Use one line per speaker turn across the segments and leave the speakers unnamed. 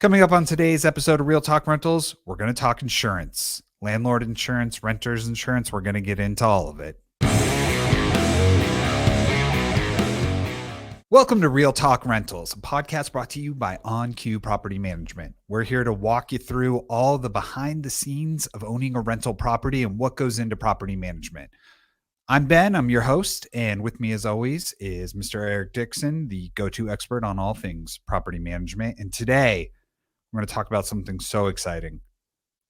Coming up on today's episode of Real Talk Rentals, we're going to talk insurance, landlord insurance, renters insurance. We're going to get into all of it. Welcome to Real Talk Rentals, a podcast brought to you by OnQ Property Management. We're here to walk you through all the behind the scenes of owning a rental property and what goes into property management. I'm Ben, I'm your host, and with me as always is Mr. Eric Dixon, the go-to expert on all things property management. And today, we're going to talk about something so exciting.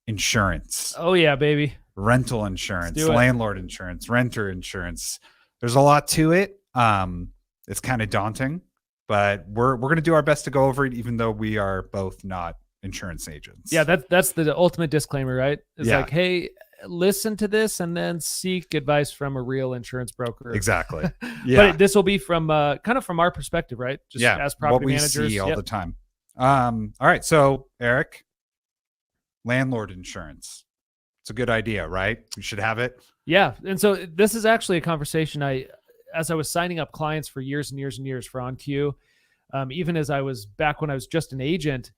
Insurance.
Oh, yeah, baby.
Rental insurance, landlord insurance, renter insurance. There's a lot to it. It's kind of daunting, but we're going to do our best to go over it, even though we are both not insurance agents.
Yeah, that's the ultimate disclaimer, right? It's like, hey, listen to this and then seek advice from a real insurance broker.
Exactly. Yeah.
But this will be from kind of from our perspective, right? Just as property managers.
What we see all the time. All right. So, Eric, landlord insurance. It's a good idea, right? We should have it.
Yeah. And so this is actually a conversation as I was signing up clients for years and years and years for OnQ, even as I was back when I was just an agent,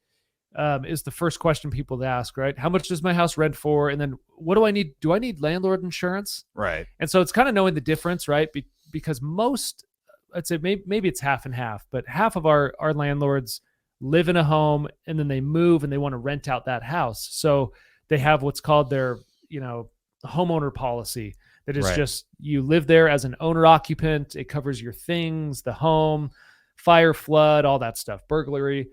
is the first question people would ask, right? How much does my house rent for? And then what do I need? Do I need landlord insurance?
Right.
And so it's kind of knowing the difference, right? Because I'd say maybe it's half and half, but half of our landlords live in a home and then they move and they want to rent out that house. So they have what's called their, homeowner policy. That is just, you live there as an owner occupant. It covers your things, the home, fire, flood, all that stuff, burglary.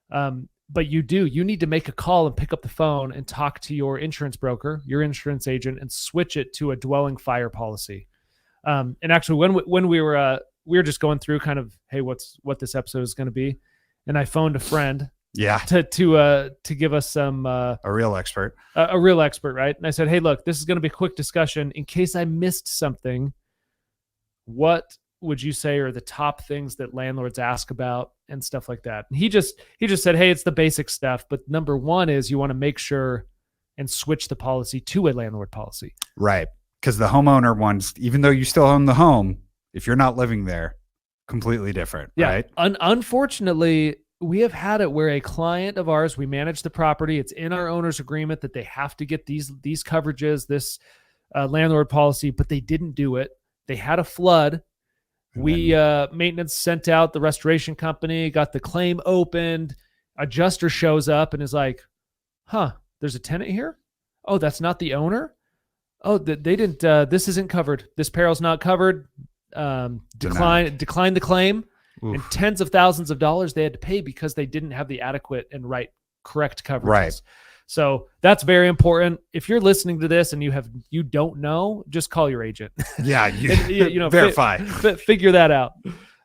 But you need to make a call and pick up the phone and talk to your insurance broker, your insurance agent, and switch it to a dwelling fire policy. And actually when we were just going through kind of, hey, what this episode is going to be. And I phoned a friend.
Yeah.
To give us some
a real expert.
A real expert, right? And I said, hey, look, this is going to be a quick discussion. In case I missed something, what would you say are the top things that landlords ask about and stuff like that? And he just said, hey, it's the basic stuff. But number one is you want to make sure and switch the policy to a landlord policy.
Right. Because the homeowner ones, even though you still own the home, if you're not living there, completely different.
Yeah.
Right.
Unfortunately, we have had it where a client of ours, we manage the property. It's in our owner's agreement that they have to get these coverages, this landlord policy, but they didn't do it. They had a flood. Maintenance sent out the restoration company, got the claim opened. Adjuster shows up and is like, there's a tenant here? Oh, that's not the owner? Oh, they didn't, this isn't covered. This peril's not covered. Decline the claim. Oof. And tens of thousands of dollars they had to pay because they didn't have the adequate and correct coverages. Right. So that's very important. If you're listening to this and you don't know, just call your agent. Yeah,
verify.
Figure that out.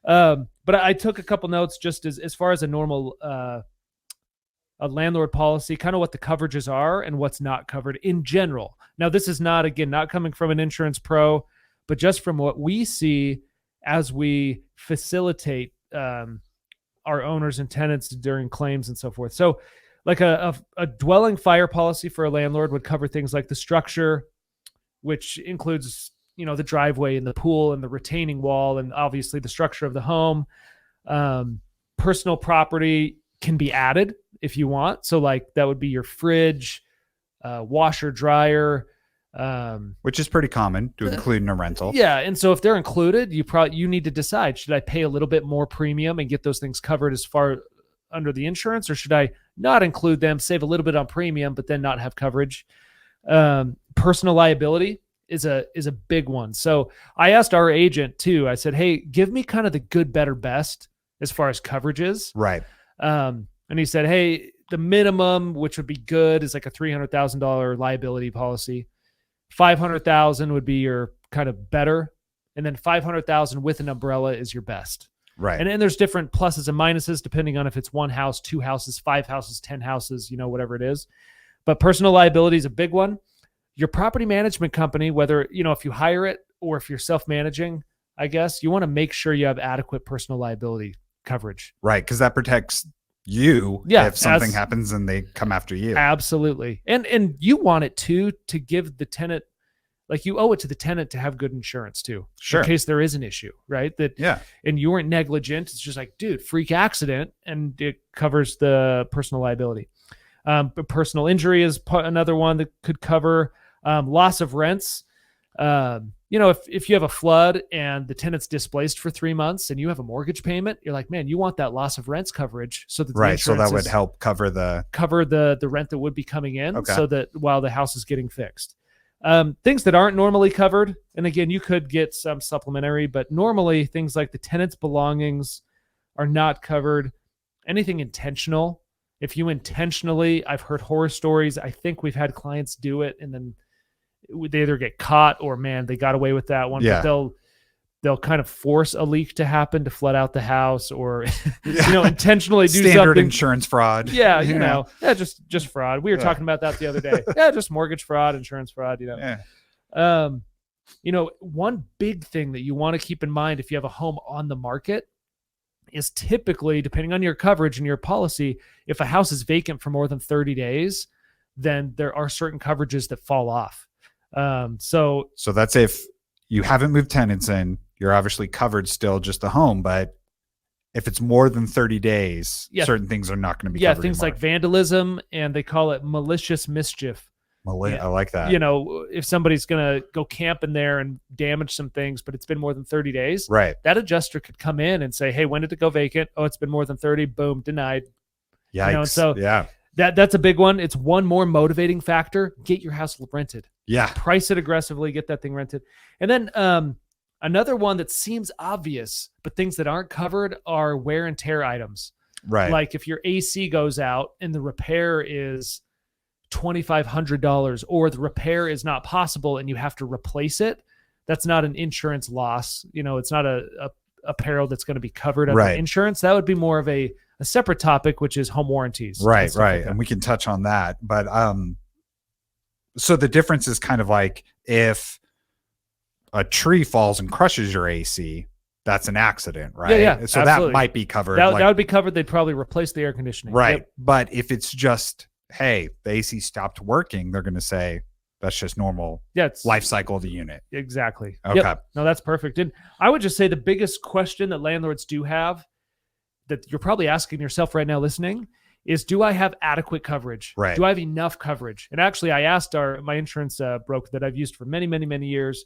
But I took a couple notes just as far as a normal a landlord policy, kind of what the coverages are and what's not covered in general. Now, this is not coming from an insurance pro, but just from what we see as we facilitate our owners and tenants during claims and so forth. So like a dwelling fire policy for a landlord would cover things like the structure, which includes, the driveway and the pool and the retaining wall and obviously the structure of the home. Personal property can be added if you want. So like that would be your fridge, washer, dryer,
which is pretty common to include in a rental.
Yeah. And so if they're included, you need to decide, should I pay a little bit more premium and get those things covered as far under the insurance, or should I not include them, save a little bit on premium, but then not have coverage? Personal liability is a big one. So I asked our agent too, I said, hey, give me kind of the good, better, best as far as coverages.
Right.
And he said, hey, the minimum, which would be good, is like a $300,000 liability policy. 500,000 would be your kind of better. And then 500,000 with an umbrella is your best.
Right.
And there's different pluses and minuses depending on if it's one house, two houses, 5 houses, 10 houses, whatever it is. But personal liability is a big one. Your property management company, whether, if you hire it or if you're self-managing, I guess you want to make sure you have adequate personal liability coverage.
Right. Because that protects you if something happens and they come after you.
Absolutely. And you want it to give the tenant like you owe it to the tenant to have good insurance too,
Sure.
in case there is an issue, right?
Yeah.
And you weren't negligent. It's just like, dude, freak accident, and it covers the personal liability. But personal injury is another one that could cover loss of rents. If you have a flood and the tenant's displaced for 3 months and you have a mortgage payment, you're like, man, you want that loss of rents coverage so that the
Right. So that would
is-
help cover the
rent that would be coming in,
Okay.
so that while the house is getting fixed. Things that aren't normally covered, and again, you could get some supplementary, but normally things like the tenant's belongings are not covered. Anything intentional. If you intentionally, I've heard horror stories. I think we've had clients do it, and then they either get caught or, man, they got away with that one.
Yeah.
But they'll kind of force a leak to happen to flood out the house, or intentionally do
standard
something.
insurance fraud.
Yeah, just fraud. We were
Yeah.
talking about that the other day. Yeah, just mortgage fraud, insurance fraud.
Yeah.
One big thing that you want to keep in mind if you have a home on the market is typically, depending on your coverage and your policy, if a house is vacant for more than 30 days, then there are certain coverages that fall off. So
that's if you haven't moved tenants in, you're obviously covered still, just the home. But if it's more than 30 days, certain things are not going to be covered
things
anymore.
like vandalism, and they call it malicious mischief.
I like that.
If somebody's going to go camp in there and damage some things, but it's been more than 30 days,
right?
That adjuster could come in and say, hey, when did it go vacant? Oh, it's been more than 30. Boom, denied.
Yikes.
That's a big one. It's one more motivating factor. Get your house rented.
Yeah.
Price it aggressively. Get that thing rented. And then another one that seems obvious, but things that aren't covered are wear and tear items.
Right.
Like if your AC goes out and the repair is $2,500, or the repair is not possible and you have to replace it, that's not an insurance loss. It's not a peril that's going to be covered under insurance. That would be more of a separate topic, which is home warranties.
Right. And we can touch on that. But so the difference is kind of like if a tree falls and crushes your AC, that's an accident, right?
Yeah,
so
absolutely.
that might be covered.
That would be covered. They'd probably replace the air conditioning.
Right.
Yep.
But if it's just, hey, the AC stopped working, they're going to say that's just normal life cycle of the unit.
Exactly.
Okay.
Yep. No, that's perfect. And I would just say the biggest question that landlords do have, that you're probably asking yourself right now listening, is, do I have adequate coverage?
Right.
Do I have enough coverage? And actually, I asked my insurance broker that I've used for many, many, many years,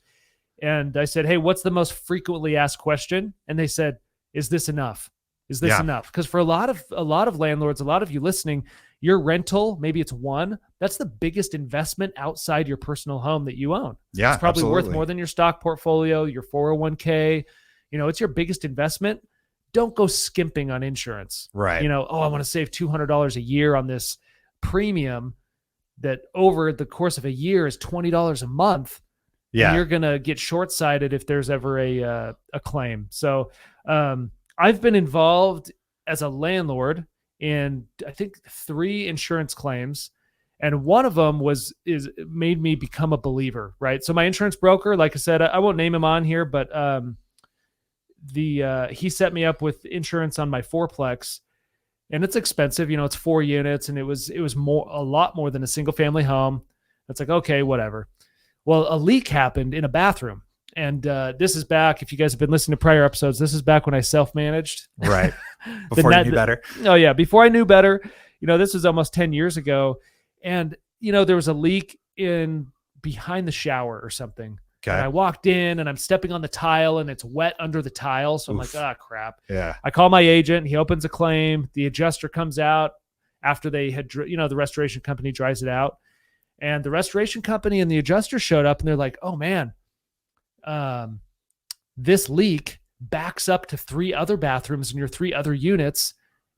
and I said, hey, what's the most frequently asked question? And they said, is this enough? Is this enough? Because for a lot of landlords, a lot of you listening, your rental, maybe it's one, that's the biggest investment outside your personal home that you own.
Yeah,
it's probably
absolutely
worth more than your stock portfolio, your 401k. It's your biggest investment. Don't go skimping on insurance.
Right.
I want to save $200 a year on this premium that over the course of a year is $20 a month.
Yeah.
And you're going to get short-sighted if there's ever a claim. So I've been involved as a landlord in, I think, 3 insurance claims. And one of them made me become a believer, right? So my insurance broker, like I said, I won't name him on here, but he set me up with insurance on my fourplex, and it's expensive. It's 4 units, and it was a lot more than a single family home. It's like, okay, whatever. Well, a leak happened in a bathroom. And this is back, if you guys have been listening to prior episodes, this is back when I self-managed.
Right. Before you knew better.
Oh, yeah. Before I knew better. This was almost 10 years ago. And, there was a leak behind the shower or something.
Okay.
And I walked in and I'm stepping on the tile and it's wet under the tile. So I'm like, crap.
Yeah.
I call my agent. He opens a claim. The adjuster comes out after they had, the restoration company dries it out. And the restoration company and the adjuster showed up and they're like, oh, man, this leak backs up to 3 other bathrooms in your 3 other units.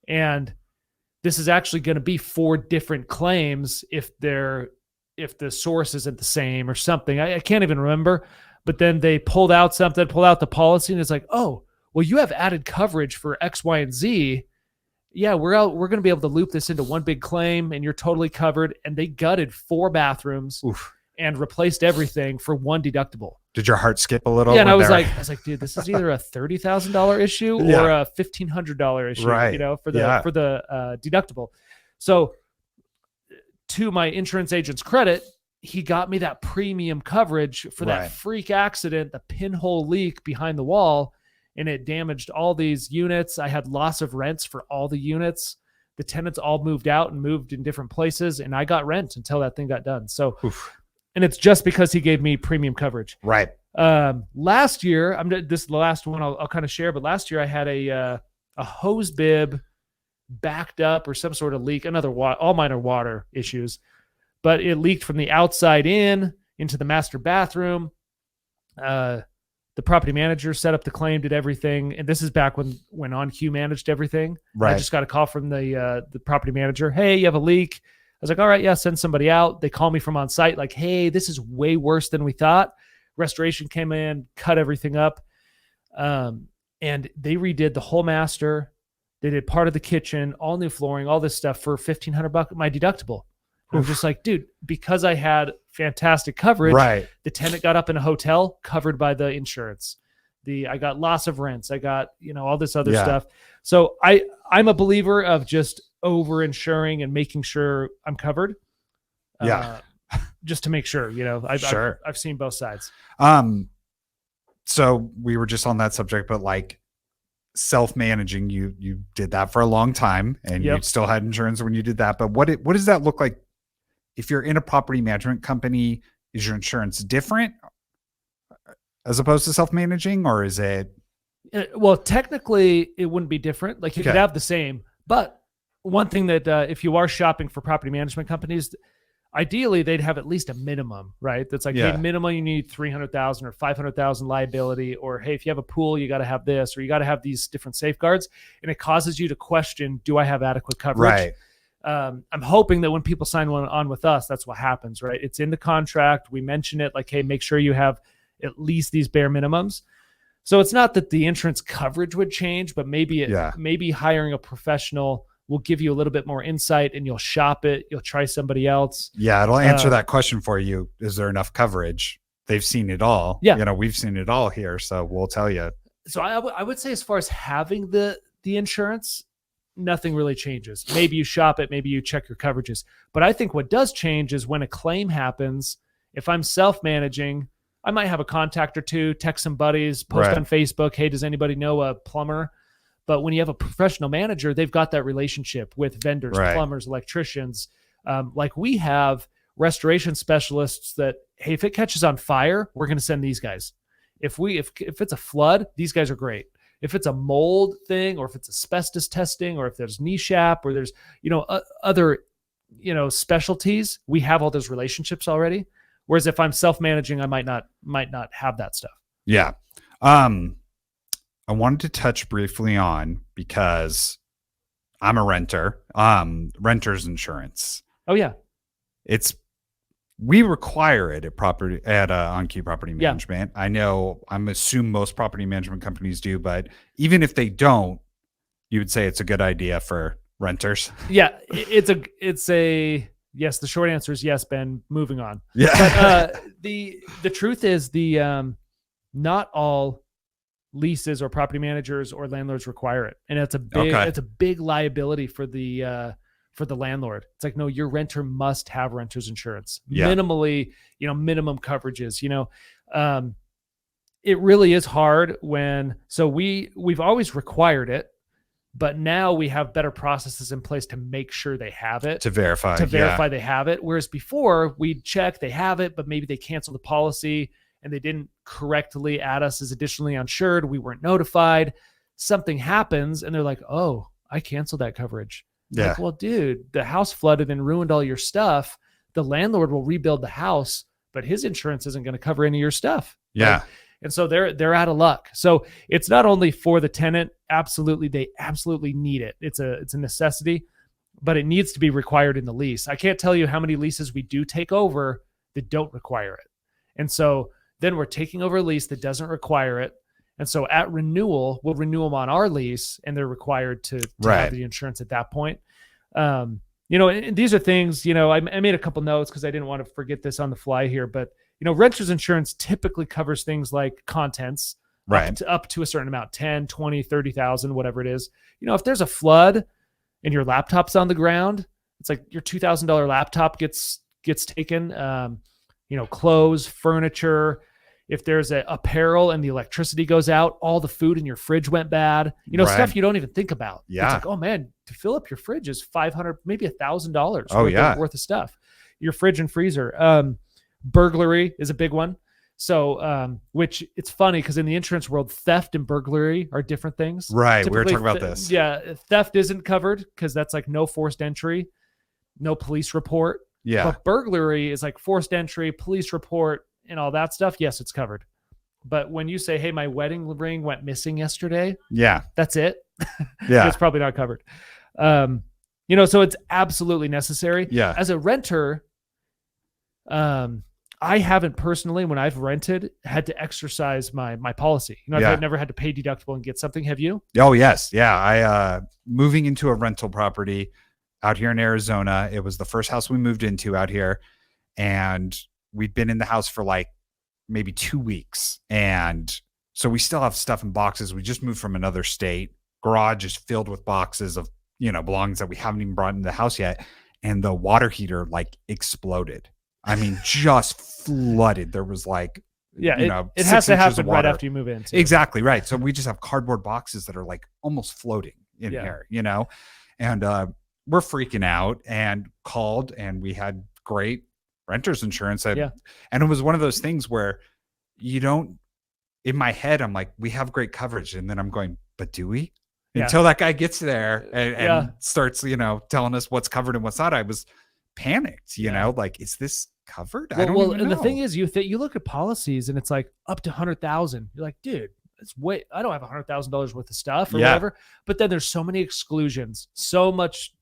And this is actually going to be 4 different claims if the source isn't the same or something. I can't even remember. But then they pulled out the policy, and it's like, oh, well, you have added coverage for X, Y, and Z. Yeah, we're going to be able to loop this into one big claim, and you're totally covered. And they gutted 4 bathrooms and replaced everything for 1 deductible.
Did your heart skip a little?
Yeah, and I was like, dude, this is either a $30,000 issue or a $1,500 issue,
right.
For the deductible. So, to my insurance agent's credit, he got me that premium coverage for that
Right.
freak accident, the pinhole leak behind the wall, and it damaged all these units. I had loss of rents for all the units. The tenants all moved out and moved in different places, and I got rent until that thing got done. So,
Oof.
and it's just because he gave me premium coverage.
Right.
Last year, this is the last one I'll kind of share, but last year I had a hose bib backed up or some sort of leak, all minor water issues, but it leaked from the outside into the master bathroom. The property manager set up the claim, did everything. And this is back when OnQ managed everything.
Right.
I just got a call from the property manager. Hey, you have a leak. I was like, all right, yeah, send somebody out. They call me from on site like, hey, this is way worse than we thought. Restoration came in, cut everything up. And they redid the whole master. They did part of the kitchen, all new flooring, all this stuff for $1,500, my deductible. I'm just like, dude, because I had fantastic coverage,
Right.
the tenant got up in a hotel covered by the insurance. I got loss of rents. I got, all this other stuff. So I'm a believer of just over insuring and making sure I'm covered. Just to make sure, I've seen both sides.
So we were just on that subject, but like self-managing, you did that for a long time and you still had insurance when you did that. But what does that look like? If you're in a property management company, is your insurance different as opposed to self-managing, or is it?
Well, technically it wouldn't be different. Like you could have the same, but one thing that if you are shopping for property management companies, ideally they'd have at least a minimum, right? That's like, hey, minimum you need 300,000 or 500,000 liability, or hey, if you have a pool, you got to have this, or you got to have these different safeguards. And it causes you to question, do I have adequate coverage?
Right.
I'm hoping that when people sign one on with us, that's what happens, right? It's in the contract. We mention it like, hey, make sure you have at least these bare minimums. So it's not that the insurance coverage would change, but maybe maybe hiring a professional will give you a little bit more insight, and you'll shop it. You'll try somebody else.
Yeah, it'll answer that question for you. Is there enough coverage? They've seen it all.
Yeah.
We've seen it all here, so we'll tell you.
So I would say as far as having the insurance, nothing really changes. Maybe you shop it, maybe you check your coverages. But I think what does change is when a claim happens, if I'm self-managing, I might have a contact or two, text some buddies, post on Facebook, hey, does anybody know a plumber? But when you have a professional manager, they've got that relationship with vendors, plumbers, electricians. Like we have restoration specialists that, hey, if it catches on fire, we're going to send these guys. If it's a flood, these guys are great. If it's a mold thing, or if it's asbestos testing, or if there's NESHAP, or there's, other, specialties, we have all those relationships already. Whereas if I'm self-managing, I might not have that stuff.
Yeah. I wanted to touch briefly on, because I'm a renter, renter's insurance.
Oh yeah.
We require it at OnQ Property Management. Yeah. I'm assuming most property management companies do, but even if they don't, you would say it's a good idea for renters.
Yeah, it's a yes. The short answer is yes, Ben. Moving on.
Yeah.
But the truth is not all leases or property managers or landlords require it, and it's a big liability for the landlord. It's like, no, your renter must have renter's insurance. Minimally, minimum coverages, it really is hard we've always required it, but now we have better processes in place to make sure they have it,
to verify
they have it. Whereas before we'd check, they have it, but maybe they canceled the policy and they didn't correctly add us as additionally insured. We weren't notified. Something happens and they're like, oh, I canceled that coverage. Yeah. Like, well, dude, the house flooded and ruined all your stuff. The landlord will rebuild the house, but his insurance isn't going to cover any of your stuff.
Yeah.
Right? And so they're out of luck. So it's not only for the tenant. Absolutely. They absolutely need it. It's a necessity, but it needs to be required in the lease. I can't tell you how many leases we do take over that don't require it. And so then we're taking over a lease that doesn't require it. And so at renewal, we'll renew them on our lease, and they're required to have the insurance at that point. And these are things, I made a couple notes because I didn't want to forget this on the fly here, but renter's insurance typically covers things like contents up to a certain amount, 10, 20, 30,000, whatever it is. If there's a flood and your laptop's on the ground, it's like your $2,000 laptop gets taken. clothes, furniture. If there's a apparel and the electricity goes out, all the food in your fridge went bad,
Right.
stuff you don't even think about.
Yeah.
It's like, oh man, to fill up your fridge is $500, maybe $1,000
Oh, yeah.
worth of stuff. Your fridge and freezer. Burglary is a big one. So, which it's funny because in the insurance world, theft and burglary are different things.
Right. We were
Typically,
talking about this.
Yeah. Theft isn't covered because that's like no forced entry, no police report.
Yeah.
But burglary is like forced entry, police report, and all that stuff. Yes, it's covered. But when you say, hey, my wedding ring went missing yesterday,
Yeah.
that's it.
Yeah.
It's probably not covered. So it's absolutely necessary.
Yeah.
As a renter, I haven't personally, when I've rented, had to exercise my policy. I've never had to pay deductible and get something. Have you?
Oh, yes. Yeah. I moving into a rental property out here in Arizona. It was the first house we moved into out here. And we'd been in the house for like maybe 2 weeks. And so we still have stuff in boxes. We just moved from another state. Garage is filled with boxes of, belongings that we haven't even brought into the house yet. And the water heater like exploded. I mean, just flooded. There was like,
it has to happen right after you move in. Too.
Exactly. Right. So we just have cardboard boxes that are like almost floating in here, and we're freaking out and called, and we had great renter's insurance. And it was one of those things where in my head, I'm like, we have great coverage. And then I'm going, but do we? Until that guy gets there and starts, telling us what's covered and what's not. I was panicked, like, is this covered? I don't even know.
And the thing is, you look at policies and it's like up to 100,000. You're like, dude, it's I don't have $100,000 worth of stuff or whatever. But then there's so many exclusions, so much,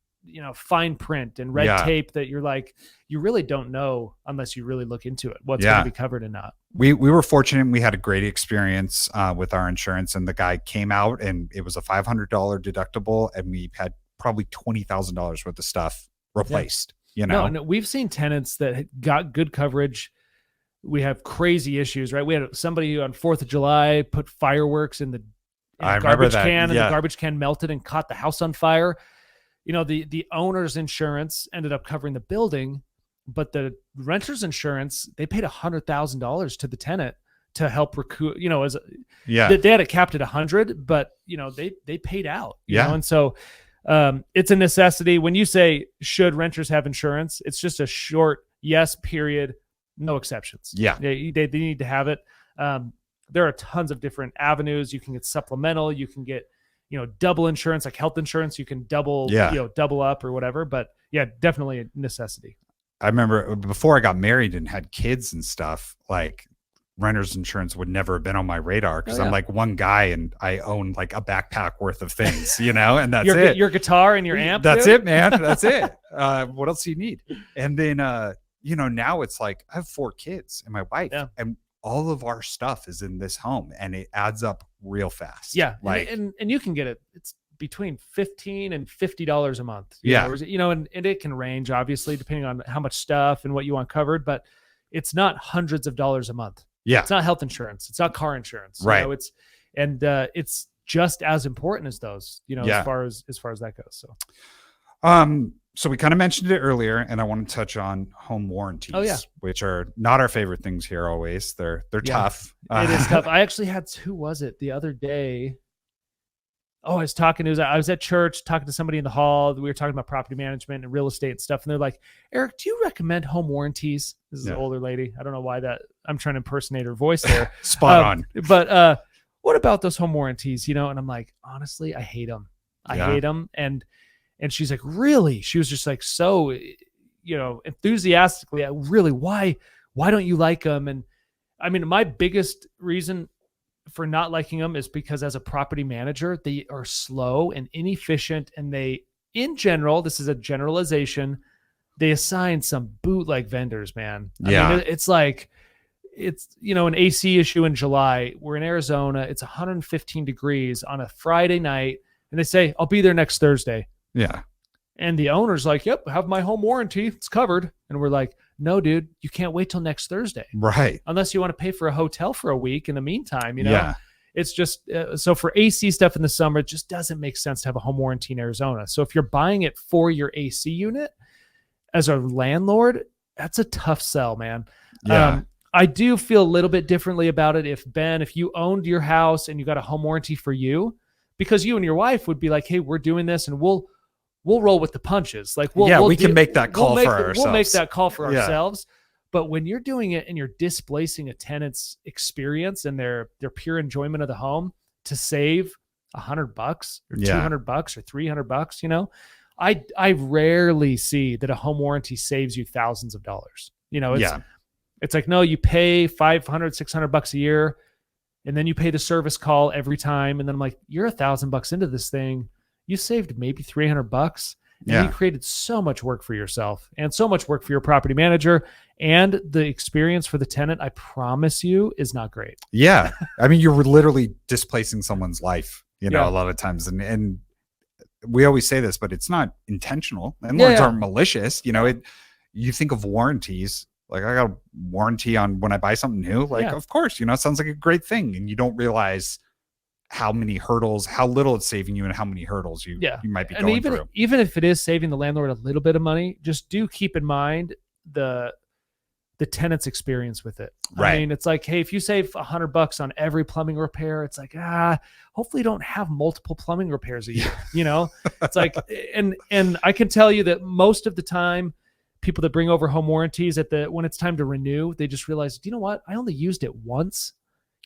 fine print and red tape that you're like, you really don't know unless you really look into it, what's going to be covered and not.
We were fortunate. We had a great experience with our insurance, and the guy came out and it was a $500 deductible, and we had probably $20,000 worth of stuff replaced. No,
and we've seen tenants that got good coverage. We have crazy issues, right? We had somebody who on 4th of July put fireworks in the garbage can, and the garbage can melted and caught the house on fire. The owner's insurance ended up covering the building, but the renter's insurance, they paid $100,000 to the tenant to help recoup. They had it capped at 100, but they paid out. And so. It's a necessity. When you say, should renters have insurance? It's just a short yes, period, no exceptions. They need to have it. There are tons of different avenues. You can get supplemental. You can get, double insurance, like health insurance. You can double up or whatever. But definitely a necessity.
I remember before I got married and had kids and stuff, like renter's insurance would never have been on my radar because I'm like one guy and I own like a backpack worth of things, and that's it.
Your guitar and your amp.
That's it, man. That's it. What else do you need? And then, now it's like I have 4 kids and my wife, and all of our stuff is in this home, and it adds up real fast.
Yeah. Like, and you can get it. It's between $15 and $50 a month. And it can range obviously depending on how much stuff and what you want covered, but it's not hundreds of dollars a month.
Yeah.
It's not health insurance. It's not car insurance.
Right.
It's just as important as those, as far as that goes.
So we kind of mentioned it earlier, and I want to touch on home warranties, which are not our favorite things here always. They're tough.
It is tough. I actually had, who was it the other day? I was at church talking to somebody in the hall. We were talking about property management and real estate and stuff. And they're like, Eric, do you recommend home warranties? This is an older lady. I don't know why I'm trying to impersonate her voice there.
Spot on.
But what about those home warranties? And I'm like, honestly, I hate them. I hate them. And she's like, really? She was just like, so, enthusiastically, really, why don't you like them? And I mean, my biggest reason for not liking them is because as a property manager, they are slow and inefficient. And they, in general, this is a generalization, they assign some bootleg vendors, man. I mean, it's like, an AC issue in July. We're in Arizona. It's 115 degrees on a Friday night. And they say, I'll be there next Thursday.
Yeah.
And the owner's like, yep, have my home warranty. It's covered. And we're like, no, dude, you can't wait till next Thursday.
Right.
Unless you want to pay for a hotel for a week in the meantime, It's just, so for AC stuff in the summer, it just doesn't make sense to have a home warranty in Arizona. So if you're buying it for your AC unit as a landlord, that's a tough sell, man.
Yeah.
I do feel a little bit differently about it if you owned your house and you got a home warranty for you, because you and your wife would be like, hey, we're doing this and we'll roll with the punches. Like
we can make that call for ourselves.
We'll make that call for
Yeah.
ourselves. But when you're doing it and you're displacing a tenant's experience and their pure enjoyment of the home to save $100 or $200 or $300, I rarely see that a home warranty saves you thousands of dollars. It's like, no, you pay $500, $600 a year, and then you pay the service call every time. And then I'm like, you're $1,000 into this thing. You saved maybe $300. And you created so much work for yourself and so much work for your property manager, and the experience for the tenant, I promise you, is not great.
Yeah. I mean, you're literally displacing someone's life, a lot of times. And we always say this, but it's not intentional. Landlords aren't malicious. You think of warranties. Like, I got a warranty on when I buy something new. Like, of course, it sounds like a great thing. And you don't realize how many hurdles, how little it's saving you, and how many hurdles you might be going through.
Even if it is saving the landlord a little bit of money, just do keep in mind the tenant's experience with it.
Right.
I mean, it's like, hey, if you save $100 on every plumbing repair, it's like, hopefully you don't have multiple plumbing repairs a year. It's like, and I can tell you that most of the time, people that bring over home warranties when it's time to renew, they just realize, you know what? I only used it once.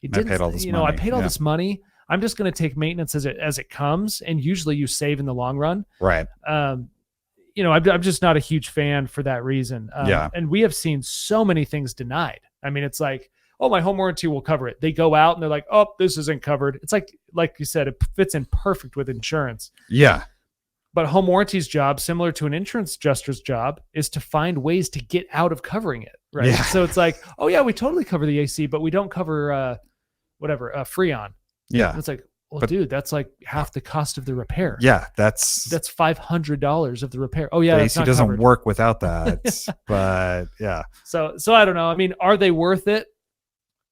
I paid all this money.
I paid all this money. I'm just going to take maintenance as it comes. And usually you save in the long run.
Right.
I'm just not a huge fan for that reason. And we have seen so many things denied. I mean, it's like, oh, my home warranty will cover it. They go out and they're like, oh, this isn't covered. It's like you said, it fits in perfect with insurance.
Yeah.
But home warranty's job, similar to an insurance adjuster's job, is to find ways to get out of covering it. Right.
Yeah.
So it's like, oh yeah, we totally cover the AC, but we don't cover Freon.
Yeah.
And it's like, well, dude, that's like half the cost of the repair.
Yeah. That's
$500 of the repair. Oh yeah.
The AC doesn't work without that. But yeah.
So I don't know. I mean, are they worth it?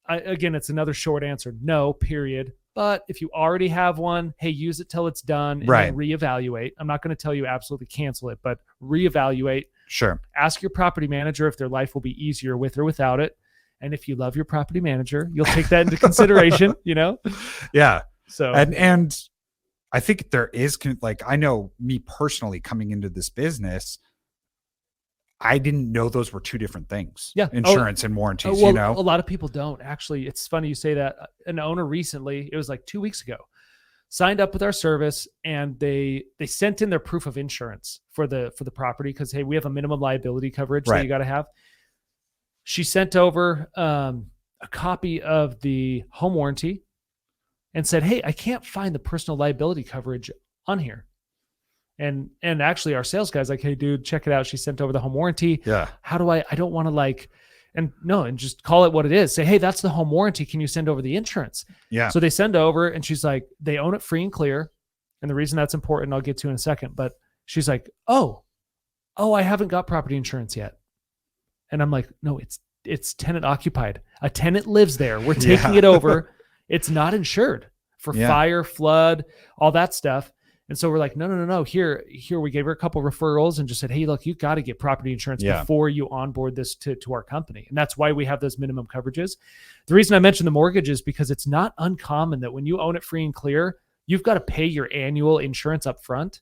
Again, it's another short answer. No, period. But if you already have one, hey, use it till it's done and then reevaluate. I'm not going to tell you absolutely cancel it, but reevaluate.
Sure.
Ask your property manager if their life will be easier with or without it. And if you love your property manager, you'll take that into consideration,
Yeah.
So,
and I think there is, like, I know me personally coming into this business, I didn't know those were two different things.
Yeah.
Insurance and warranties,
A lot of people don't. Actually, it's funny you say that. An owner recently, it was like 2 weeks ago, signed up with our service, and they sent in their proof of insurance for the property because, hey, we have a minimum liability coverage that you got to have. She sent over a copy of the home warranty and said, hey, I can't find the personal liability coverage on here. And actually our sales guy's like, hey, dude, check it out. She sent over the home warranty.
Yeah.
How do I don't want to and just call it what it is. Say, hey, that's the home warranty. Can you send over the insurance?
Yeah.
So they send over, and she's like, they own it free and clear. And the reason that's important, I'll get to in a second, but she's like, oh, I haven't got property insurance yet. And I'm like, no, it's tenant occupied. A tenant lives there. We're taking it over. It's not insured for fire, flood, all that stuff. And so we're like, no. Here, we gave her a couple referrals and just said, hey, look, you got to get property insurance before you onboard this to our company. And that's why we have those minimum coverages. The reason I mentioned the mortgage is because it's not uncommon that when you own it free and clear, you've got to pay your annual insurance up front.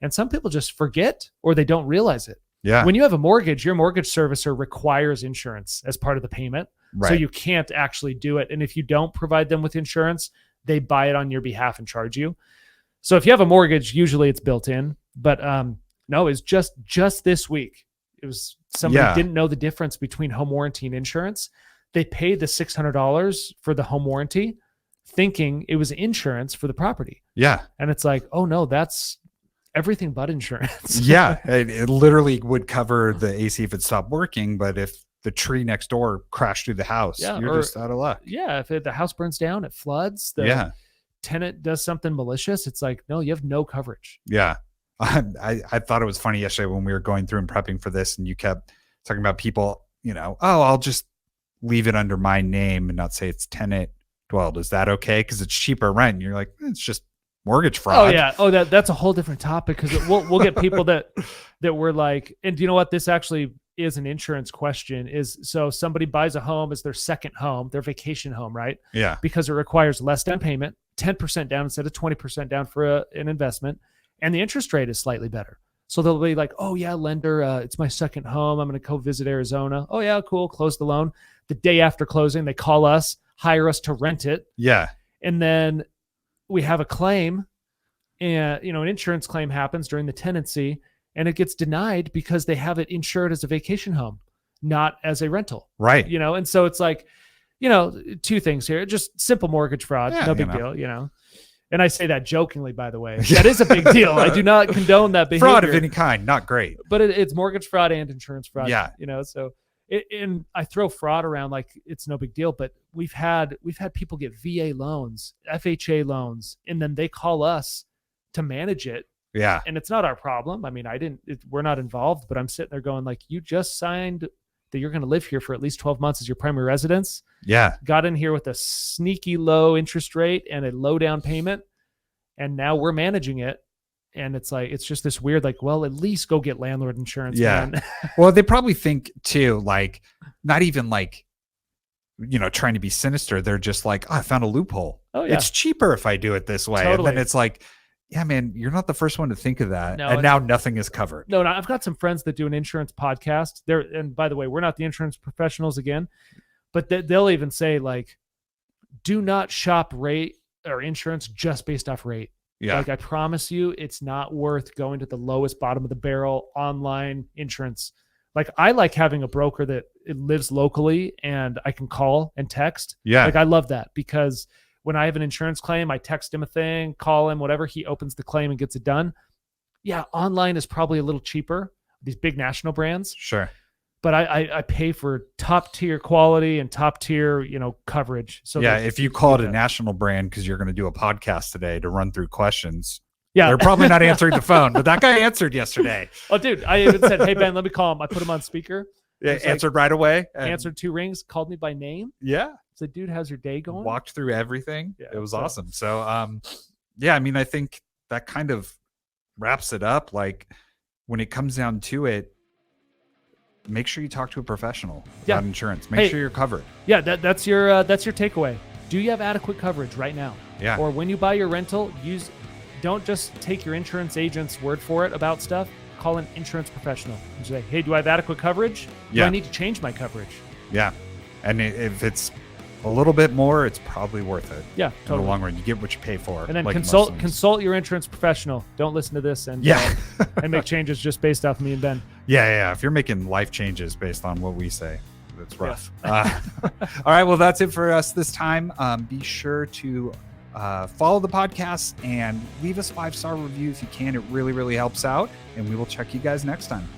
And some people just forget or they don't realize it.
Yeah.
When you have a mortgage, your mortgage servicer requires insurance as part of the payment.
Right.
So you can't actually do it. And if you don't provide them with insurance, they buy it on your behalf and charge you. So if you have a mortgage, usually it's built in. But no, it's just this week. It was somebody didn't know the difference between home warranty and insurance. They paid the $600 for the home warranty, thinking it was insurance for the property.
Yeah.
And it's like, oh no, that's everything but insurance.
Yeah. It literally would cover the AC if it stopped working. But if the tree next door crashed through the house, you're just out of luck.
Yeah. If the house burns down, it floods. Tenant does something malicious, it's like, no, you have no coverage.
Yeah. I thought it was funny yesterday when we were going through and prepping for this, and you kept talking about people, I'll just leave it under my name and not say it's tenant dwelled. Is that okay? Because it's cheaper rent. And you're like, it's just mortgage fraud.
Oh yeah. That's a whole different topic, because we'll get people that were like, and you know what? This actually is an insurance question is, so somebody buys a home as their second home, their vacation home, right?
Yeah.
Because it requires less down payment, 10% down instead of 20% down for an investment. And the interest rate is slightly better. So they'll be like, oh yeah, lender, it's my second home. I'm going to go visit Arizona. Oh yeah, cool. Close the loan. The day after closing, they call us, hire us to rent it.
Yeah.
And then we have a claim, and an insurance claim happens during the tenancy, and it gets denied because they have it insured as a vacation home, not as a rental.
Right.
And so it's like, two things here, just simple mortgage fraud, no big deal, And I say that jokingly, by the way. That is a big deal. I do not condone that behavior.
Fraud of any kind, not great.
But it's mortgage fraud and insurance fraud.
Yeah.
So and I throw fraud around like it's no big deal, but we've had people get VA loans, FHA loans, and then they call us to manage it.
Yeah.
And it's not our problem. I mean, we're not involved, but I'm sitting there going like, you just signed that you're going to live here for at least 12 months as your primary residence.
Yeah.
Got in here with a sneaky low interest rate and a low down payment. And now we're managing it. And it's like, it's just this weird, like, well, at least go get landlord insurance.
Yeah.
Man.
Well, they probably think too, like, not even like, trying to be sinister. They're just like, oh, I found a loophole.
Oh, yeah.
It's cheaper if I do it this way.
Totally.
And then it's like, yeah, man, you're not the first one to think of that.
No,
and now nothing is covered.
No, I've got some friends that do an insurance podcast there. And by the way, we're not the insurance professionals again, but they'll even say like, do not shop rate or insurance just based off rate.
Yeah.
Like I promise you, it's not worth going to the lowest bottom of the barrel online insurance. Like I like having a broker that it lives locally and I can call and text.
Yeah.
Like I love that because when I have an insurance claim, I text him a thing, call him, whatever. He opens the claim and gets it done. Yeah. Online is probably a little cheaper, these big national brands.
Sure.
But I pay for top tier quality and top tier, coverage. So
yeah, if you call it a national brand because you're going to do a podcast today to run through questions,
yeah,
they're probably not answering the phone. But that guy answered yesterday.
Oh, dude, I even said, "Hey Ben, let me call him." I put him on speaker.
Yeah, answered right away.
Answered 2 rings. Called me by name.
Yeah.
Said, "Dude, how's your day going?"
Walked through everything.
Yeah,
it was awesome. So, yeah, I mean, I think that kind of wraps it up. Like when it comes down to it, make sure you talk to a professional about insurance. Make sure you're covered.
Yeah, that's your takeaway. Do you have adequate coverage right now?
Yeah.
Or when you buy your rental, don't just take your insurance agent's word for it about stuff. Call an insurance professional and say, "Hey, do I have adequate coverage? Do I need to change my coverage?"
Yeah. And if it's a little bit more, it's probably worth it.
Yeah, totally.
In the long run, you get what you pay for.
And then consult your insurance professional. Don't listen to this and and make changes just based off me and Ben.
Yeah. If you're making life changes based on what we say, that's rough. All right. Well, that's it for us this time. Be sure to follow the podcast and leave us a 5-star review if you can. It really, really helps out. And we will check you guys next time.